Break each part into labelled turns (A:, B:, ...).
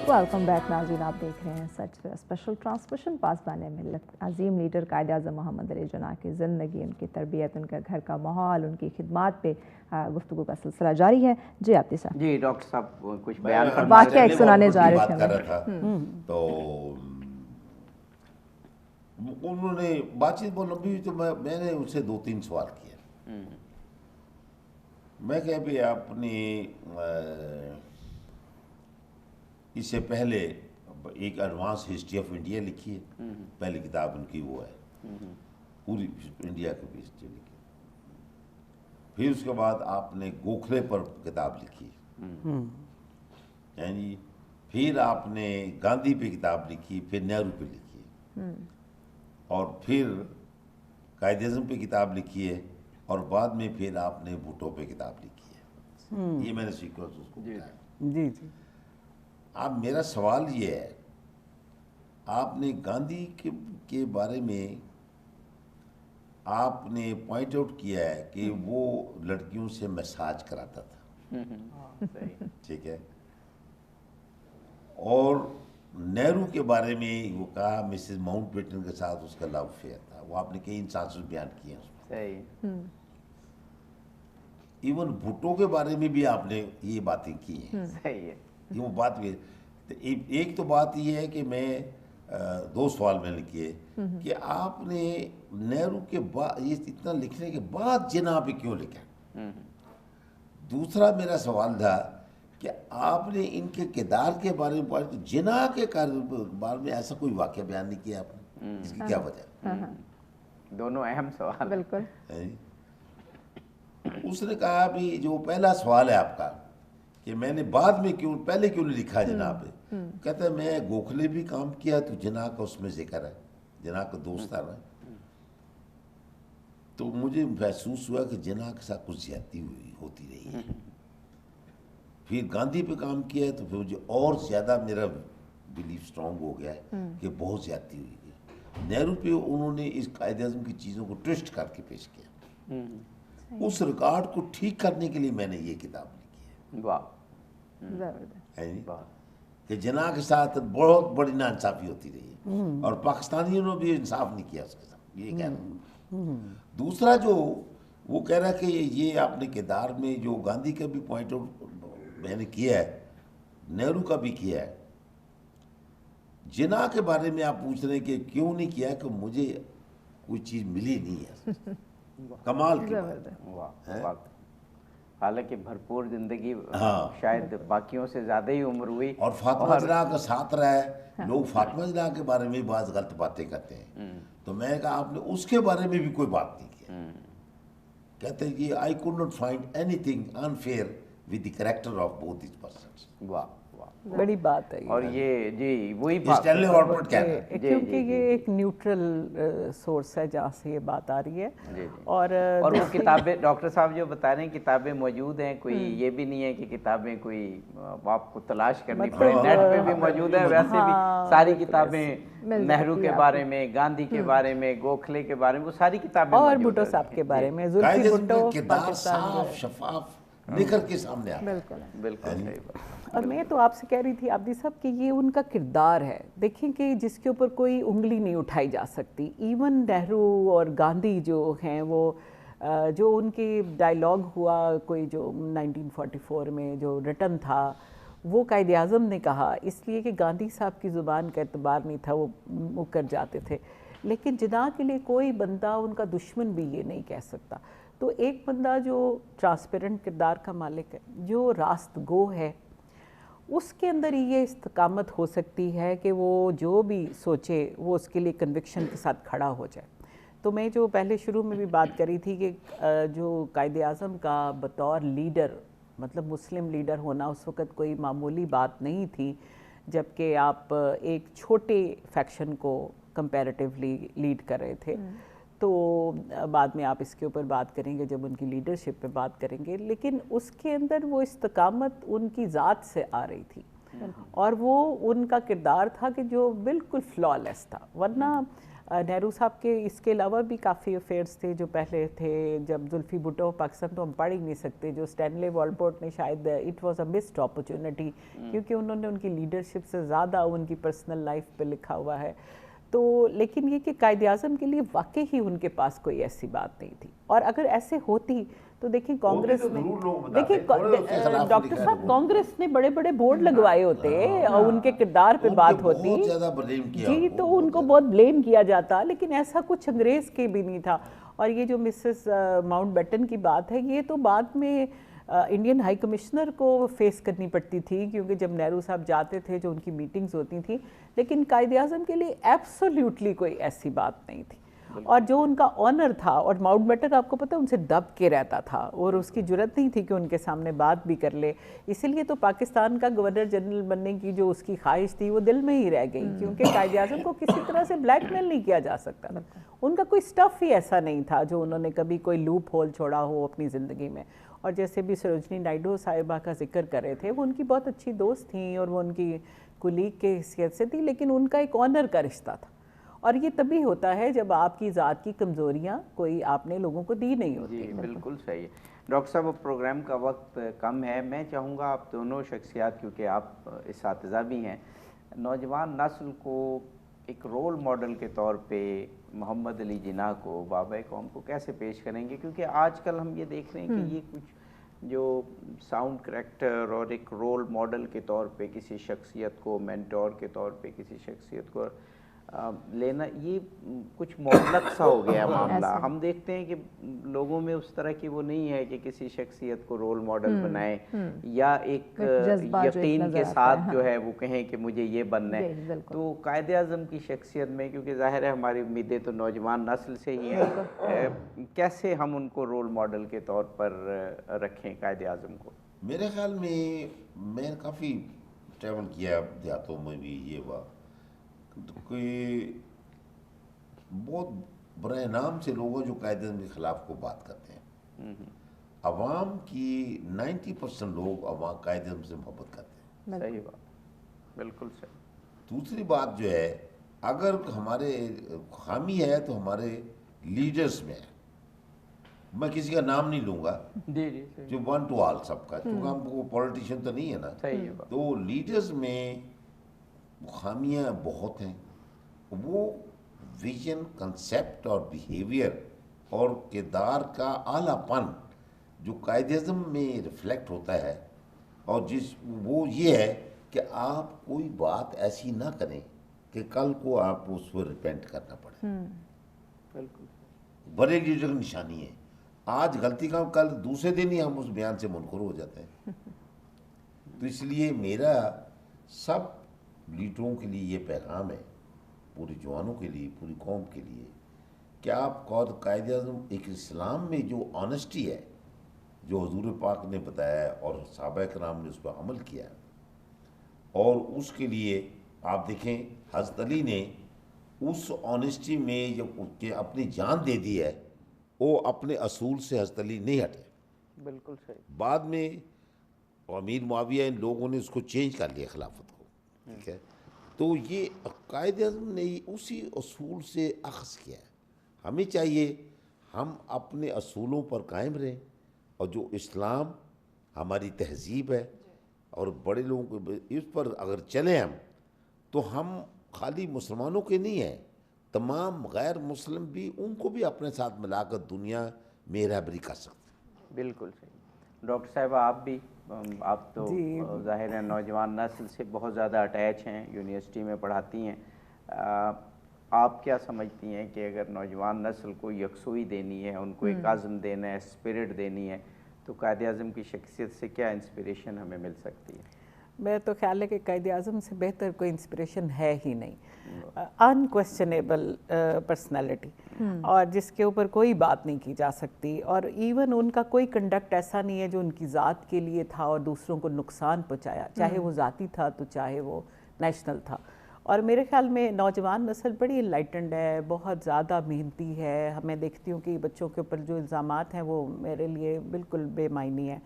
A: Welcome back नाज़रीन, आप देख रहे हैं सच स्पेशल ट्रांसमिशन। पासबान मिल्लत अजीम लीडर कायद आज़म मोहम्मद अली जिन्ना की ज़िंदगी, उनकी तरबियत, उनका घर का माहौल, उनकी खिदमात पे गुफ्तगू का सिलसिला जारी है। जी आपके साथ
B: जी डॉक्टर साहब कुछ बयान
A: वाक़या एक सुनाने जा रहे थे
C: कर रहा था। तो उन्होंने बातचीत बहुत लंबी हुई, तो मैंने उनसे 2-3 सवाल किए। मैं कह भी आपने इससे पहले एक एडवांस हिस्ट्री ऑफ इंडिया लिखी है, पहली किताब उनकी वो है, पूरी इंडिया की हिस्ट्री लिखी। फिर उसके बाद आपने गोखले पर किताब लिखी, यानी फिर आपने गांधी पे किताब लिखी, फिर नेहरू पे लिखी है, और फिर कायद-ए-आज़म पे किताब लिखी है, और बाद में फिर आपने भुट्टो पे किताब लिखी है। ये मैंने सीक्वेंस उसको बताया।
D: जी जी।
C: अब मेरा सवाल ये है, आपने गांधी के बारे में आपने पॉइंट आउट किया है कि वो लड़कियों से मसाज कराता था, ठीक है, और नेहरू के बारे में वो कहा मिसेस माउंटबेटन के साथ उसका लव अफेयर था, वो आपने कई इंसान बयान किए हैं। इवन भुट्टो के बारे में भी आपने ये बातें की हैं।
B: सही है।
C: वो बात भी एक तो बात ये है कि मैं 2 सवाल मैंने किए कि आपने नेहरू के बाद ये इतना लिखने के बाद जिन्ना पे क्यों लिखा। दूसरा मेरा सवाल था कि आपने इनके किरदार के बारे में जिन्ना के बारे में ऐसा कोई वाक़या बयान नहीं किया आपने, इसकी क्या वजह।
B: दोनों अहम सवाल।
A: बिल्कुल।
C: उसने कहा भी जो पहला सवाल है आपका कि मैंने बाद में क्यों पहले क्यों नहीं लिखा जिन्ना पे, कहता है मैं गोखले भी काम किया तो जिन्ना का उसमें जिक्र है, जिन्ना का दोस्त था ना, तो मुझे महसूस हुआ कि जिन्ना के साथ कुछ ज्यादती होती रही है। फिर गांधी पे काम किया है तो फिर मुझे और ज्यादा मेरा बिलीफ स्ट्रांग हो गया है कि बहुत ज्यादती हुई है। नेहरू पे उन्होंने इस कायद-ए-आज़म की चीज़ों को ट्विस्ट करके पेश किया। उस रिकॉर्ड को ठीक करने के लिए मैंने ये किताब लिखी है।
B: वाह,
C: कि जिन्ना के साथ बहुत बड़ी नाइंसाफी होती रही है, और पाकिस्तानियों ने भी इंसाफ नहीं किया उसके साथ, ये कह रहा हूँ। दूसरा जो वो कह रहा है कि ये आपने किरदार में जो गांधी का भी पॉइंट आउट मैंने किया है, नेहरू का भी किया है, जिन्ना के बारे में आप पूछ रहे हैं कि क्यों नहीं किया, कि मुझे कोई चीज़ मिली नहीं है। कमाल की बात है।
B: हालांकि भरपूर जिंदगी,
C: हाँ,
B: शायद बाकियों से ज्यादा ही उम्र हुई,
C: और फातिमा जिन्ना का साथ रहा है। लोग फातिमा जिन्ना के बारे में बहुत गलत बातें करते हैं, तो मैंने कहा आपने उसके बारे में भी कोई बात नहीं किया। कहते हैं कि I could not find anything unfair with the character of both this persons.
B: वाह,
D: बड़ी बात है।
B: और ये जी वही
C: स्टैनली ऑलपोर्ट कह रहा है,
D: क्योंकि ये एक न्यूट्रल सोर्स है जहाँ से ये बात आ रही है। और
B: वो किताबें डॉक्टर साहब जो बता रहे हैं किताबें मौजूद हैं, कोई ये भी नहीं है कि किताबें कोई आपको तलाश करनी पड़े, नेट पे भी मौजूद है। वैसे भी सारी किताबें नेहरू के बारे में, गांधी के बारे में, गोखले के बारे में, वो सारी किताबें,
D: और भुट्टो साहब के बारे में, जुल्फी भुट्टो
C: किरदार साफ शफाफ निखर के सामने आ।
B: बिल्कुल सही बात।
D: और मैं तो आपसे कह रही थी आबदी साहब कि ये उनका किरदार है, देखें कि जिसके ऊपर कोई उंगली नहीं उठाई जा सकती। इवन नेहरू और गांधी जो हैं, वो जो उनके डायलॉग हुआ कोई जो 1944 में जो रिटन था, वो कायद-ए-आज़म ने कहा, इसलिए कि गांधी साहब की ज़ुबान का एतबार नहीं था, वो मुकर जाते थे। लेकिन जिन्ना के लिए कोई बंदा उनका दुश्मन भी ये नहीं कह सकता। तो एक बंदा जो ट्रांसपेरेंट किरदार का मालिक है, जो रास्तगो है, उसके अंदर ये इस्तकामत हो सकती है कि वो जो भी सोचे वो उसके लिए कन्विक्शन के साथ खड़ा हो जाए। तो मैं जो पहले शुरू में भी बात करी थी कि जो कायद-ए-आज़म का बतौर लीडर, मतलब मुस्लिम लीडर होना उस वक़्त कोई मामूली बात नहीं थी, जबकि आप एक छोटे फैक्शन को कंपैरेटिवली लीड कर रहे थे। तो बाद में आप इसके ऊपर बात करेंगे जब उनकी लीडरशिप पे बात करेंगे, लेकिन उसके अंदर वो इस्तकामत उनकी ज़ात से आ रही थी, और वो उनका किरदार था कि जो बिल्कुल फ्लॉलेस था। वरना नेहरू साहब के इसके अलावा भी काफ़ी अफेयर्स थे जो पहले थे, जब जुल्फी भुट्टो पाकिस्तान तो हम पढ़ ही नहीं सकते, जो स्टैनले वॉलपोर्ट ने शायद it was a missed opportunity, क्योंकि उन्होंने उनकी लीडरशिप से ज़्यादा उनकी पर्सनल लाइफ पे लिखा हुआ है। तो लेकिन ये कि कायद-ए-आज़म के लिए वाकई ही उनके पास कोई ऐसी बात नहीं थी, और अगर ऐसे होती तो देखिए कांग्रेस ने, देखिए डॉक्टर साहब कांग्रेस ने बड़े बड़े बोर्ड लगवाए होते और उनके किरदार पे बात होती जी, तो उनको बहुत ब्लेम किया जाता, लेकिन ऐसा कुछ अंग्रेज के भी नहीं था। और ये जो मिसेस माउंटबेटन की बात है, ये तो बाद में इंडियन हाई कमिश्नर को फेस करनी पड़ती थी, क्योंकि जब नेहरू साहब जाते थे जो उनकी मीटिंग्स होती थी, लेकिन कायद-ए-आज़म के लिए एब्सोल्युटली कोई ऐसी बात नहीं थी। और जो उनका ऑनर था, और माउंटबेटन आपको पता है उनसे दब के रहता था और उसकी जुर्रत नहीं थी कि उनके सामने बात भी कर ले, इसीलिए तो पाकिस्तान का गवर्नर जनरल बनने की जो उसकी ख्वाहिश थी वो दिल में ही रह गई, क्योंकि कायद-ए-आज़म को किसी तरह से ब्लैकमेल नहीं किया जा सकता था। उनका कोई स्टफ ही ऐसा नहीं था जो उन्होंने कभी कोई लूप होल छोड़ा हो अपनी ज़िंदगी में। और जैसे भी सरोजनी नायडू साहिबा का जिक्र कर रहे थे, वो उनकी बहुत अच्छी दोस्त थी और वो उनकी कुलीग के हैसियत से थी, लेकिन उनका एक ऑनर का रिश्ता था, और ये तभी होता है जब आपकी ज़ात की कमज़ोरियाँ कोई आपने लोगों को दी नहीं होती।
B: जी बिल्कुल सही है। डॉक्टर साहब अब प्रोग्राम का वक्त कम है, मैं चाहूँगा आप दोनों शख्सियात, क्योंकि आप इसातिज़ा भी हैं, नौजवान नस्ल को एक रोल मॉडल के तौर पे मोहम्मद अली जिन्ना को, बाबा कौम को कैसे पेश करेंगे, क्योंकि आजकल हम ये देख रहे हैं कि ये कुछ जो साउंड करैक्टर और एक रोल मॉडल के तौर पे किसी शख्सियत को, मेंटोर के तौर पे किसी शख्सियत को लेना, ये कुछ मोहलक सा हो गया मामला। हम देखते हैं कि लोगों में उस तरह की वो नहीं है कि किसी शख्सियत को रोल मॉडल बनाएं या एक यकीन के साथ जो है वो कहें कि मुझे ये बनना है। तो कायद-ए-आज़म की शख्सियत में, क्योंकि ज़ाहिर है हमारी उम्मीदें तो नौजवान नस्ल से ही हैं, कैसे हम उनको रोल मॉडल के तौर पर रखें कायद-ए-आज़म को?
C: मेरे ख्याल में मैं काफ़ी ट्रैवल किया देहातों में भी, ये हुआ कोई बहुत बड़े नाम से लोग जो कायद-ए-आज़म के ख़िलाफ़ को बात करते हैं। अवाम की 90% लोग कायद-ए-आज़म से मोहब्बत करते हैं।
B: सही बात, बिल्कुल सही।
C: दूसरी बात जो है, अगर हमारे खामी है तो हमारे लीडर्स में है। मैं किसी का नाम नहीं लूँगा, जो वन टू ऑल सबका, क्योंकि हम वो पॉलिटिशियन तो नहीं है ना।
B: सही है।
C: तो लीडर्स में खामियां बहुत हैं। वो विजन, कंसेप्ट और बिहेवियर और किरदार का आलापन जो कायद-ए-आज़म में रिफ्लेक्ट होता है, और वो ये है कि आप कोई बात ऐसी ना करें कि कल को आप उस पर रिपेंट करना पड़े।
B: बिल्कुल
C: बड़े लीडर की निशानी है। आज गलती का, कल दूसरे दिन ही हम उस बयान से मुनकर हो जाते हैं। तो इसलिए मेरा सब लीडरों के लिए ये पैगाम है, पूरे जवानों के लिए, पूरी कौम के लिए, कि आप कायद-ए-आज़म एक इस्लाम में जो ऑनेस्टी है, जो हुजूर पाक ने बताया और सहाबा कराम ने उस पर अमल किया, और उसके लिए आप देखें हज़रत अली ने उस ऑनेस्टी में जब उसके अपनी जान दे दी है, वो अपने असूल से हज़रत अली नहीं हटे।
B: बिल्कुल सही।
C: बाद में अमीर मुआविया इन लोगों ने उसको चेंज कर लिया खिलाफत को, ठीक है। तो ये कायद-ए-आज़म ने उसी असूल से अख़ज़ किया है। हमें चाहिए हम अपने असूलों पर कायम रहें, और जो इस्लाम हमारी तहज़ीब है और बड़े लोगों को इस पर अगर चलें हम, तो हम खाली मुसलमानों के नहीं हैं, तमाम गैर मुस्लिम भी, उनको भी अपने साथ मिलाकर दुनिया में रहबरी कर सकते।
B: बिल्कुल सही। डॉक्टर साहिबा आप तो ज़ाहिर है नौजवान नस्ल से बहुत ज़्यादा अटैच हैं, यूनिवर्सिटी में पढ़ाती हैं, आप क्या समझती हैं कि अगर नौजवान नस्ल को यकसुई देनी है, उनको एक आज़म देना है, स्पिरिट देनी है, तो कायद-ए-आज़म की शख्सियत से क्या इंस्पिरेशन हमें मिल सकती है?
D: मैं तो ख्याल है कि कायद-ए-आज़म से बेहतर कोई इंस्पिरेशन है ही नहीं। अनक्वेश्चनेबल पर्सनैलिटी, और जिसके ऊपर कोई बात नहीं की जा सकती, और इवन उनका कोई कंडक्ट ऐसा नहीं है जो उनकी ज़ात के लिए था और दूसरों को नुकसान पहुँचाया, चाहे वो ज़ाती था तो चाहे वो नेशनल था। और मेरे ख्याल में नौजवान नस्ल बड़ी इनलाइटेंड है, बहुत ज़्यादा मेहनती है। मैं देखती हूँ कि बच्चों के ऊपर जो इल्ज़ामात हैं वो मेरे लिए बिल्कुल बेमायनी है।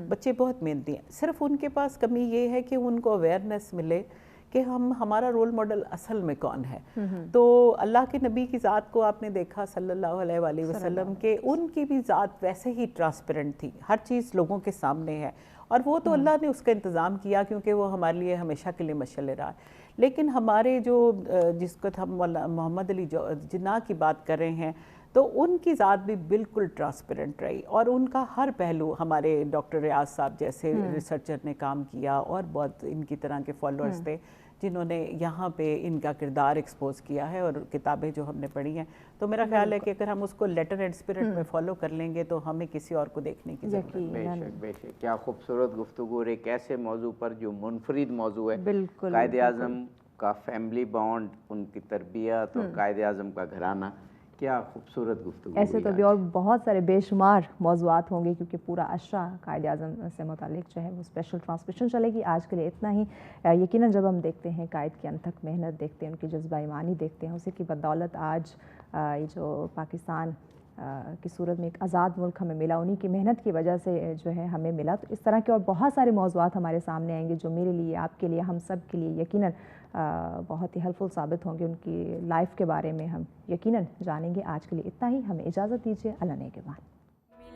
D: बच्चे बहुत मेहनती हैं, सिर्फ उनके पास कमी ये है कि उनको अवेयरनेस मिले کہ ہمارا رول ماڈل اصل میں کون ہے. تو اللہ کے نبی کی ذات کو آپ نے دیکھا صلی اللہ علیہ وآلہ وسلم کہ ان کی بھی ذات ویسے ہی ٹرانسپیرنٹ تھی, ہر چیز لوگوں کے سامنے ہے, اور وہ تو اللہ نے اس کا انتظام کیا کیونکہ وہ ہمارے لیے ہمیشہ کے لیے مشعل راہ. لیکن ہمارے جو جس کو ہم محمد علی جناح کی بات کر رہے ہیں, تو ان کی ذات بھی بالکل ٹرانسپیرنٹ رہی, اور ان کا ہر پہلو, ہمارے ڈاکٹر ریاض صاحب جیسے ریسرچر نے کام کیا, اور بہت ان کی طرح کے فالوورز تھے جنہوں نے یہاں پہ ان کا کردار ایکسپوز کیا ہے, اور کتابیں جو ہم نے پڑھی ہیں. تو میرا خیال ہے کہ اگر ہم اس کو لیٹر اینڈ اسپرٹ میں فالو کر لیں گے تو ہمیں کسی اور کو دیکھنے کی ضرورت ہے.
B: بے شک بے شک, کیا خوبصورت گفتگو, اور ایک ایسے موضوع پر جو منفرد موضوع ہے,
A: بالکل
B: قائد اعظم کا فیملی بانڈ, ان کی تربیت اور قائد اعظم کا گھرانہ, کیا خوبصورت گفتگو.
A: ایسے تو بھی اور بہت سارے بے شمار موضوعات ہوں گے, کیونکہ پورا عشرہ قائد اعظم سے متعلق جو ہے وہ اسپیشل ٹرانسمیشن چلے گی. آج کے لیے اتنا ہی. یقیناً جب ہم دیکھتے ہیں قائد کی انتھک محنت دیکھتے ہیں, ان کی جذبہ ایمانی دیکھتے ہیں, اسی کی بدولت آج یہ جو پاکستان کی صورت میں ایک آزاد ملک ہمیں ملا, انہی کی محنت کی وجہ سے جو ہے ہمیں ملا. تو اس طرح کے اور بہت سارے موضوعات ہمارے سامنے آئیں گے جو میرے لیے, آپ کے لیے, ہم سب کے لیے یقیناً بہت ہی ہیلپ فل ثابت ہوں گے. ان کی لائف کے بارے میں ہم یقیناً جانیں گے. آج کے لیے اتنا ہی, ہمیں اجازت دیجیے. اللہ نگہبان.